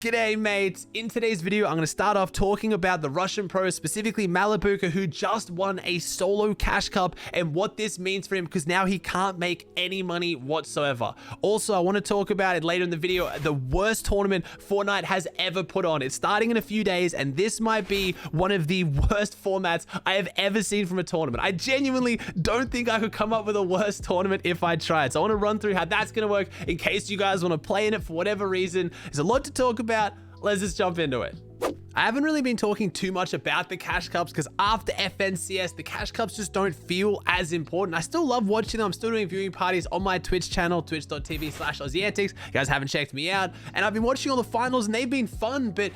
G'day mates, in today's video I'm going to start off talking about the Russian pro, specifically MALIBUCA, who just won a solo cash cup and what this means for him because now he can't make any money whatsoever. Also, I want to talk about it later in the video, the worst tournament Fortnite has ever put on. It's starting in a few days and this might be one of the worst formats I have ever seen from a tournament. I genuinely don't think I could come up with a worse tournament if I tried. So I want to run through how that's going to work in case you guys want to play in it for whatever reason. There's a lot to talk about. Let's just jump into it. I haven't really been talking too much about the cash cups because after FNCS, the cash cups just don't feel as important. I still love watching them. I'm still doing viewing parties on my Twitch channel, twitch.tv/Aussie Antics. You guys haven't checked me out. And I've been watching all the finals and they've been fun. But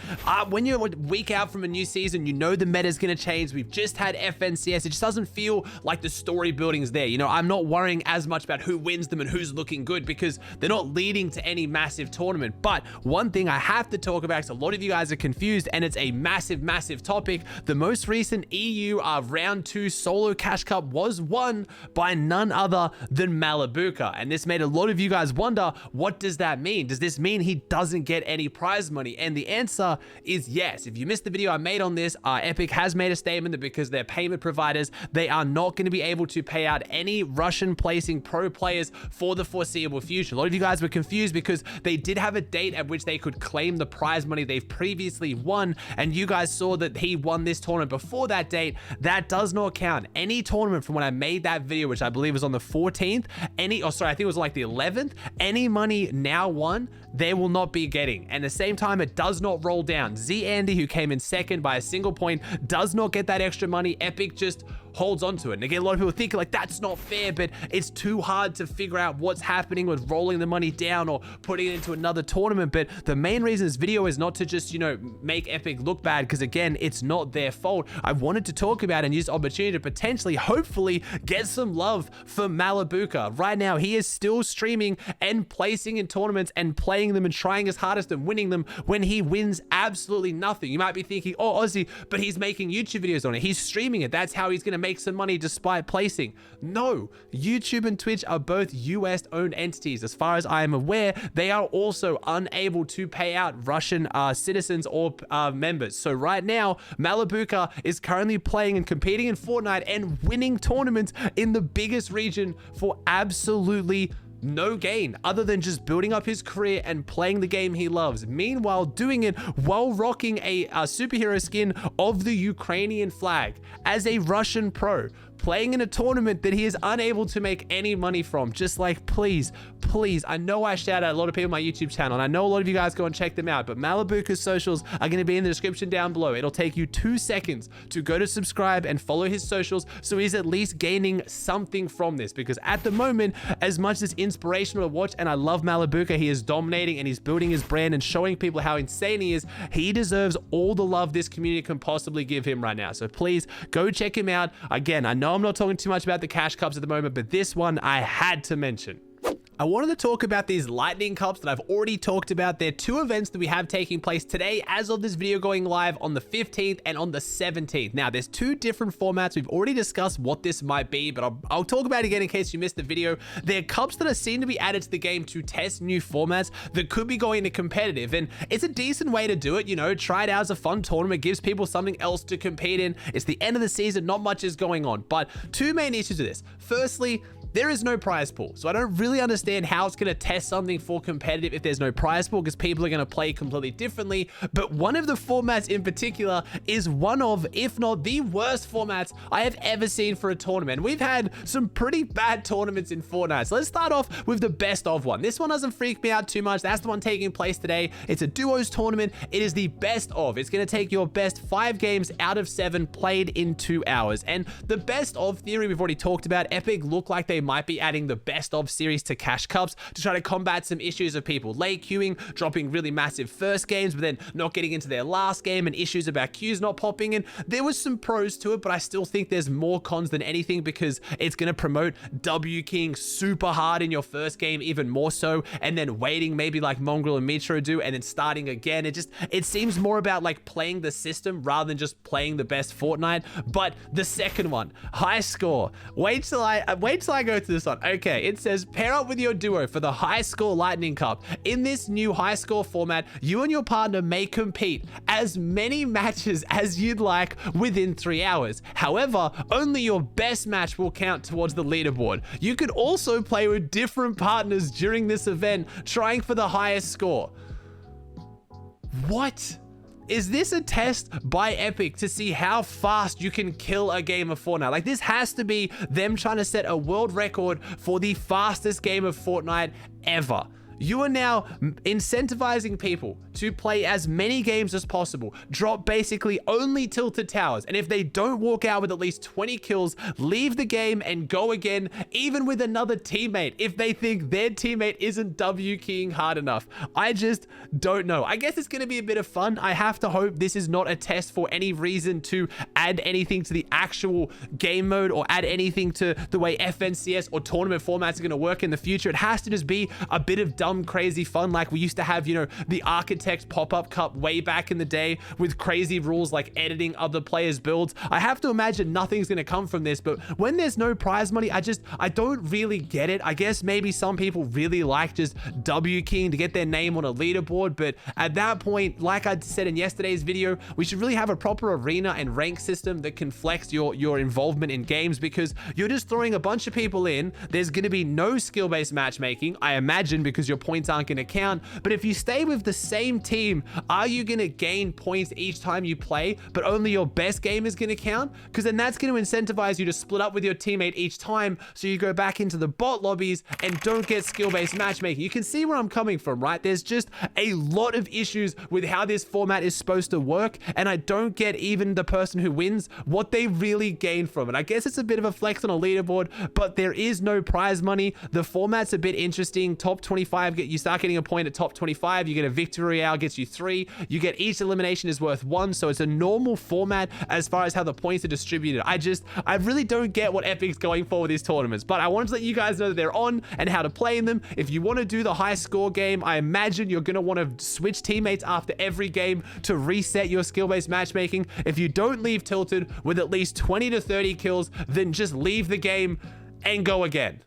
when you're a week out from a new season, you know the meta is going to change. We've just had FNCS. It just doesn't feel like the story building is there. You know, I'm not worrying as much about who wins them and who's looking good because they're not leading to any massive tournament. But one thing I have to talk about, because a lot of you guys are confused and it's a massive topic. The most recent EU round 2 solo cash cup was won by none other than MALIBUCA, and this made a lot of you guys wonder, what does that mean? Does this mean he doesn't get any prize money? And the answer is yes. If you missed the video I made on this, Epic has made a statement that because they're payment providers, they are not going to be able to pay out any Russian placing pro players for the foreseeable future. A lot of you guys were confused because they did have a date at which they could claim the prize money they've previously won, and you guys saw that he won this tournament before that date. That does not count. Any tournament from when I made that video, which I believe was on the 14th, I think it was like the 11th, any money now won, they will not be getting. And at the same time, it does not roll down. Z Andy, who came in second by a single point, does not get that extra money. Epic just holds on to it. And again, a lot of people think like that's not fair, but it's too hard to figure out what's happening with rolling the money down or putting it into another tournament. But the main reason this video is not to just, you know, make Epic look bad, because again, it's not their fault. I wanted to talk about and use the opportunity to potentially, hopefully, get some love for MALIBUCA. Right now, he is still streaming and placing in tournaments and playing them and trying his hardest and winning them when he wins absolutely nothing. You might be thinking, oh, Aussie, but he's making YouTube videos on it. He's streaming it. That's how he's going to make some money despite placing. No, YouTube and Twitch are both US owned entities. As far as I am aware, they are also unable to pay out Russian citizens or members. So right now, MALIBUCA is currently playing and competing in Fortnite and winning tournaments in the biggest region for absolutely no gain other than just building up his career and playing the game he loves. Meanwhile, doing it while rocking a superhero skin of the Ukrainian flag as a Russian pro, playing in a tournament that he is unable to make any money from. Just like, please, I know I shout out a lot of people on my YouTube channel, and I know a lot of you guys go and check them out, but MALIBUCA's socials are going to be in the description down below. It'll take you 2 seconds to go to subscribe and follow his socials, so he's at least gaining something from this, because at the moment, as much as it's inspirational to watch, and I love MALIBUCA, he is dominating and he's building his brand and showing people how insane he is. He deserves all the love this community can possibly give him right now. So please go check him out. Again, I know I'm not talking too much about the cash cups at the moment, but this one I had to mention. I wanted to talk about these lightning cups that I've already talked about. They're 2 events that we have taking place today as of this video going live on the 15th and on the 17th. Now, there's 2 different formats. We've already discussed what this might be, but I'll talk about it again in case you missed the video. They're cups that are seen to be added to the game to test new formats that could be going to competitive, and it's a decent way to do it. You know, try it out as a fun tournament, gives people something else to compete in. It's the end of the season, not much is going on, but 2 main issues with this. Firstly, there is no prize pool, so I don't really understand how it's going to test something for competitive if there's no prize pool, because people are going to play completely differently. But one of the formats in particular is one of, if not the worst formats I have ever seen for a tournament. We've had some pretty bad tournaments in Fortnite, so let's start off with the best of one. This one doesn't freak me out too much. That's the one taking place today. It's a duos tournament. It is the best of. It's going to take your best 5 games out of 7 played in 2 hours. And the best of theory we've already talked about. Epic look like they might be adding the best of series to cash cups to try to combat some issues of people late queuing, dropping really massive first games, but then not getting into their last game, and issues about queues not popping in. There was some pros to it, but I still think there's more cons than anything, because it's going to promote W King super hard in your first game, even more so, and then waiting maybe like Mongrel and Mitro do, and then starting again. It seems more about like playing the system rather than just playing the best Fortnite. But the second one, high score, wait till I go go to this one. Okay, it says pair up with your duo for the high score lightning cup. In this new high score format, you and your partner may compete as many matches as you'd like within 3 hours. However, only your best match will count towards the leaderboard. You could also play with different partners during this event, trying for the highest score. What? Is this a test by Epic to see how fast you can kill a game of Fortnite? Like, this has to be them trying to set a world record for the fastest game of Fortnite ever. You are now incentivizing people to play as many games as possible, drop basically only tilted towers, and if they don't walk out with at least 20 kills, leave the game and go again, even with another teammate, if they think their teammate isn't W keying hard enough. I just don't know. I guess it's going to be a bit of fun. I have to hope this is not a test for any reason to add anything to the actual game mode or add anything to the way FNCS or tournament formats are going to work in the future. It has to just be a bit of dumb, crazy fun like we used to have, you know, the Architects pop-up cup way back in the day with crazy rules like editing other players' builds. I have to imagine nothing's going to come from this, but when there's no prize money, I don't really get it. I guess maybe some people really like just W keying to get their name on a leaderboard, but at that point, like I said in yesterday's video, we should really have a proper arena and rank system that can flex your involvement in games, because you're just throwing a bunch of people in. There's going to be no skill-based matchmaking, I imagine, because your points aren't going to count. But if you stay with the same team, are you going to gain points each time you play, but only your best game is going to count? Because then that's going to incentivize you to split up with your teammate each time, so you go back into the bot lobbies and don't get skill-based matchmaking. You can see where I'm coming from, right? There's just a lot of issues with how this format is supposed to work, and I don't get even the person who wins what they really gain from it. I guess it's a bit of a flex on a leaderboard, but there is no prize money. The format's a bit interesting. Top 25, you start getting a point at top 25, you get a victory royale, gets you 3, you get each elimination is worth 1, so it's a normal format as far as how the points are distributed. I really don't get what Epic's going for with these tournaments, but I wanted to let you guys know that they're on and how to play in them. If you want to do the high score game, I imagine you're going to want to switch teammates after every game to reset your skill-based matchmaking. If you don't leave tilted with at least 20 to 30 kills, then just leave the game and go again.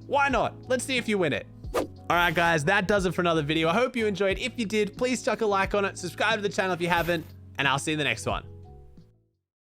Why not? Let's see if you win it. All right, guys, that does it for another video. I hope you enjoyed. If you did, please chuck a like on it, subscribe to the channel if you haven't, and I'll see you in the next one.